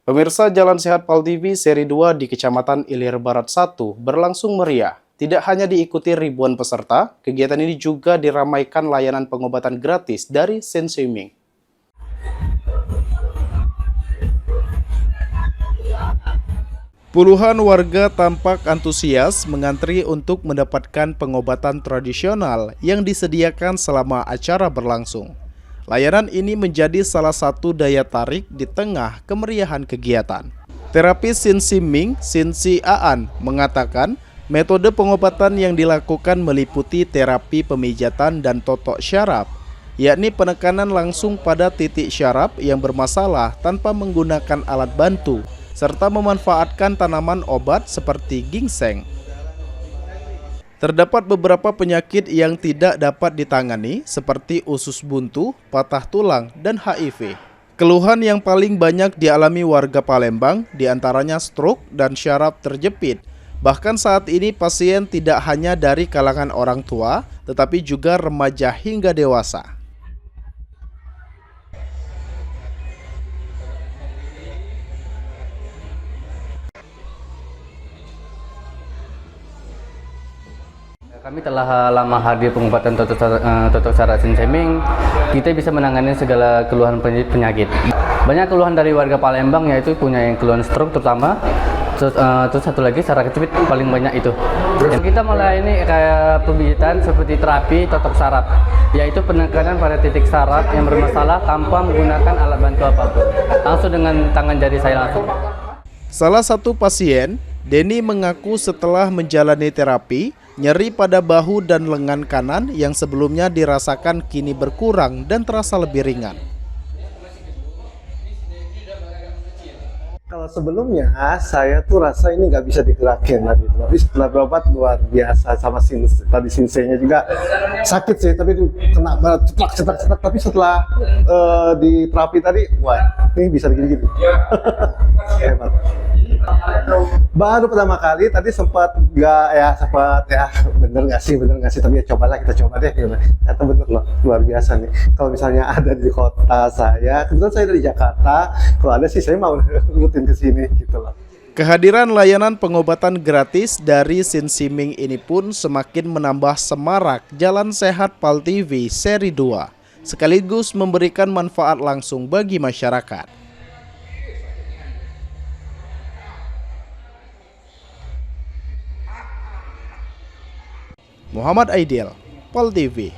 Pemirsa, Jalan Sehat Pal TV seri 2 di Kecamatan Ilir Barat 1 berlangsung meriah. Tidak hanya diikuti ribuan peserta, kegiatan ini juga diramaikan layanan pengobatan gratis dari Sensewing. Puluhan warga tampak antusias mengantri untuk mendapatkan pengobatan tradisional yang disediakan selama acara berlangsung. Layanan ini menjadi salah satu daya tarik di tengah kemeriahan kegiatan. Terapis Sinsi Ming, Sinsi Aan, mengatakan metode pengobatan yang dilakukan meliputi terapi pemijatan dan totok syaraf, yakni penekanan langsung pada titik syaraf yang bermasalah tanpa menggunakan alat bantu, serta memanfaatkan tanaman obat seperti ginseng. Terdapat beberapa penyakit yang tidak dapat ditangani seperti usus buntu, patah tulang, dan HIV. Keluhan yang paling banyak dialami warga Palembang diantaranya stroke dan syaraf terjepit. Bahkan saat ini pasien tidak hanya dari kalangan orang tua, tetapi juga remaja hingga dewasa. Kami telah lama hadir pengobatan totok syaraf Sensewing. Kita bisa menangani segala keluhan penyakit. Banyak keluhan dari warga Palembang, yaitu punya yang keluhan stroke terutama. Terus satu lagi syaraf kejepit paling banyak itu. Kita melayani kayak pemijatan seperti terapi totok syaraf, yaitu penekanan pada titik syaraf yang bermasalah tanpa menggunakan alat bantu apapun. Langsung dengan tangan jari saya langsung. Salah satu pasien, Denny, mengaku setelah menjalani terapi, nyeri pada bahu dan lengan kanan yang sebelumnya dirasakan kini berkurang dan terasa lebih ringan. Kalau sebelumnya saya tuh rasa ini nggak bisa digerakin tadi, tapi setelah berobat luar biasa sama tadi sinsenya juga sakit sih, tapi itu kena banget cetak. Tapi setelah di terapi tadi, wah ini bisa gini-gini. Hebat. Baru pertama kali tadi sempat bener nggak sih, tapi ya kita coba deh gitu. Kata bener loh, luar biasa nih. Kalau misalnya ada di kota saya, kebetulan saya dari Jakarta, kalau ada sih saya mau rutin ke sini gitu loh. Kehadiran layanan pengobatan gratis dari Sensewing ini pun semakin menambah semarak Jalan Sehat Pal TV seri 2, sekaligus memberikan manfaat langsung bagi masyarakat. Muhammad Aidil, Pal TV.